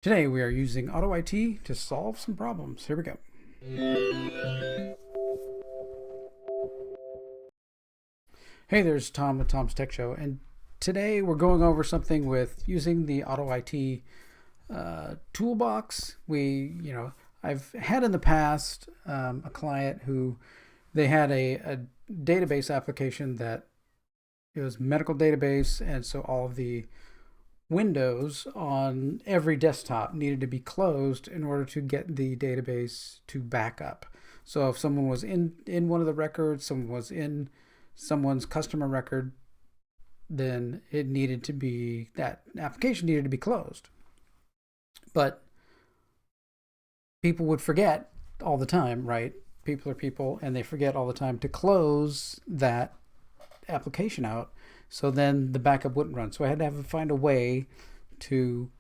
Today we are using AutoIT to solve some problems. Here we go. Hey, there's Tom with Tom's Tech Show, and today we're going over something with using the AutoIT toolbox. I've had in the past a client who they had a database application that it was medical database, and so all of the windows on every desktop needed to be closed in order to get the database to back up. So if someone was in one of the records, someone was in someone's customer record, then that application needed to be closed. But people would forget all the time, right? People are people, and they forget all the time to close that application out, so then the backup wouldn't run. So I had to find a way to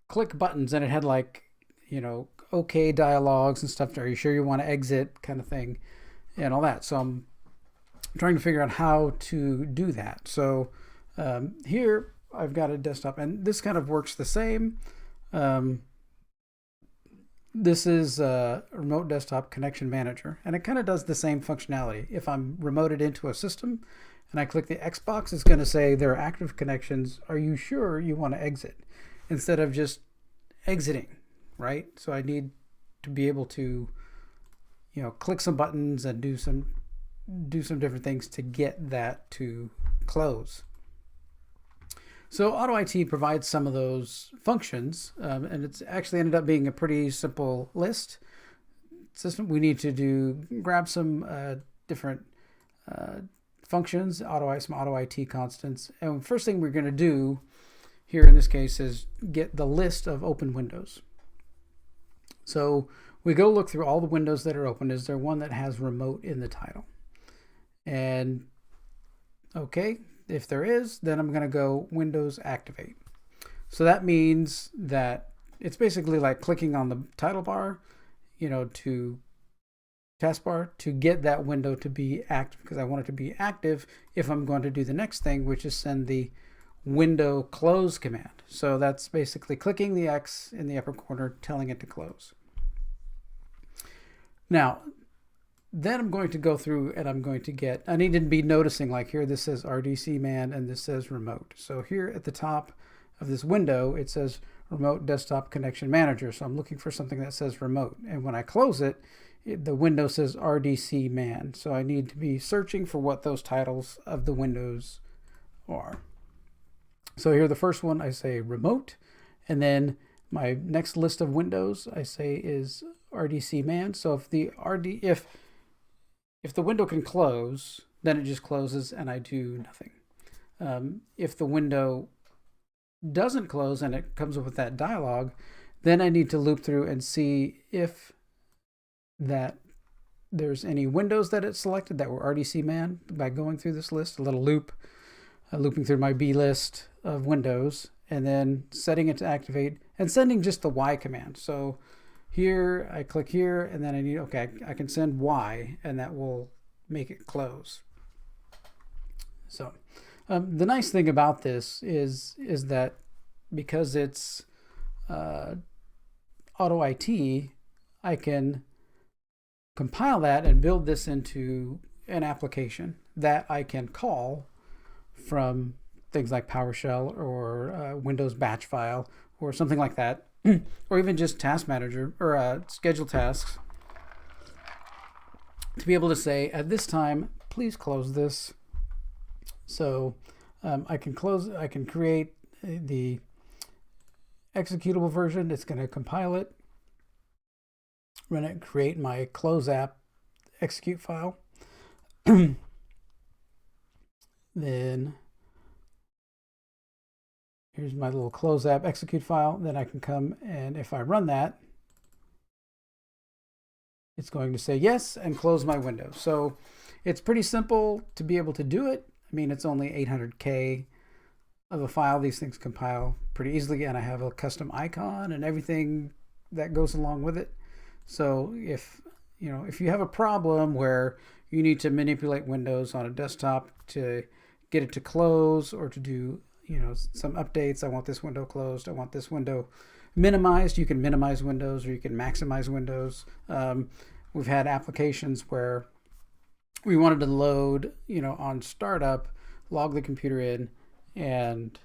click buttons, and it had okay dialogues and stuff. Are you sure you want to exit, kind of thing, and all that. So I'm trying to figure out how to do that. So here I've got a desktop, and this kind of works the same. This is a remote desktop connection manager, and it kind of does the same functionality. If I'm remoted into a system and I click the X box, it's going to say there are active connections. Are you sure you want to exit? Instead of just exiting, right? So I need to be able to, click some buttons and do some different things to get that to close. So AutoIT provides some of those functions, and it's actually ended up being a pretty simple list system. We need to grab some different functions, some AutoIT constants. And first thing we're going to do here in this case is get the list of open windows. So we go look through all the windows that are open. Is there one that has remote in the title? And okay, if there is, then I'm going to go Windows Activate. So that means that it's basically like clicking on the title bar, to taskbar to get that window to be active, because I want it to be active if I'm going to do the next thing, which is send the window close command. So that's basically clicking the X in the upper corner, telling it to close. Now, then I'm going to go through and I need to be noticing, like here, this says RDC man and this says remote. So here at the top of this window, it says remote desktop connection manager. So I'm looking for something that says remote. And when I close it, the window says RDC man. So I need to be searching for what those titles of the windows are. So here, the first one, I say remote. And then my next list of windows I say is RDC man. So if the window can close, then it just closes and I do nothing. If the window doesn't close and it comes up with that dialog, then I need to loop through and see if that there's any windows that it selected that were RDC man by going through this list, a little loop, looping through my B list of windows, and then setting it to activate and sending just the Y command. So here I click here, and then I can send Y, and that will make it close. So the nice thing about this is that because it's AutoIT, I can compile that and build this into an application that I can call from things like PowerShell or Windows batch file or something like that. Or even just task manager or schedule tasks, to be able to say at this time, please close this. So I can create the executable version. It's going to compile it, run it, create my close app execute file. Then here's my little close app execute file. Then I can come, and if I run that, it's going to say yes and close my window. So it's pretty simple to be able to do it. I mean, it's only 800K of a file. These things compile pretty easily, and I have a custom icon and everything that goes along with it. So if you have a problem where you need to manipulate windows on a desktop to get it to close or to do some updates. I want this window closed. I want this window minimized. You can minimize windows or you can maximize windows. We've had applications where we wanted to load, on startup, log the computer in and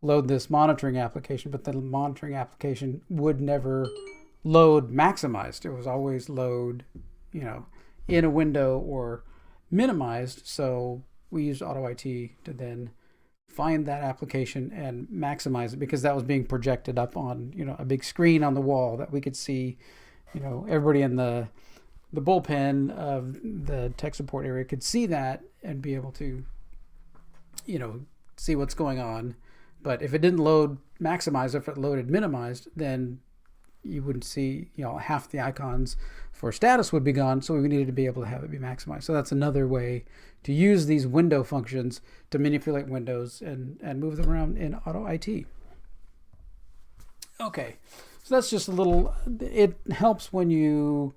load this monitoring application, but the monitoring application would never load maximized. It was always load, in a window or minimized. So we used AutoIT to then find that application and maximize it, because that was being projected up on, a big screen on the wall that we could see, everybody in the bullpen of the tech support area could see that and be able to, see what's going on. But if it didn't load maximized, if it loaded minimized, then you wouldn't see, half the icons for status would be gone. So we needed to be able to have it be maximized. So that's another way to use these window functions to manipulate windows and move them around in AutoIT. Okay, so that's just a little, it helps when you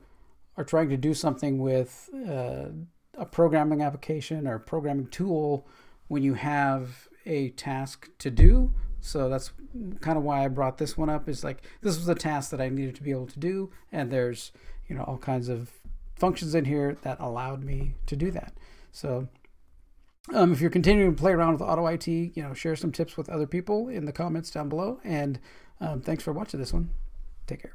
are trying to do something with a programming application or a programming tool when you have a task to do. So that's kind of why I brought this one up, is like, this was a task that I needed to be able to do. And there's, all kinds of functions in here that allowed me to do that. So if you're continuing to play around with AutoIT, share some tips with other people in the comments down below. And thanks for watching this one. Take care.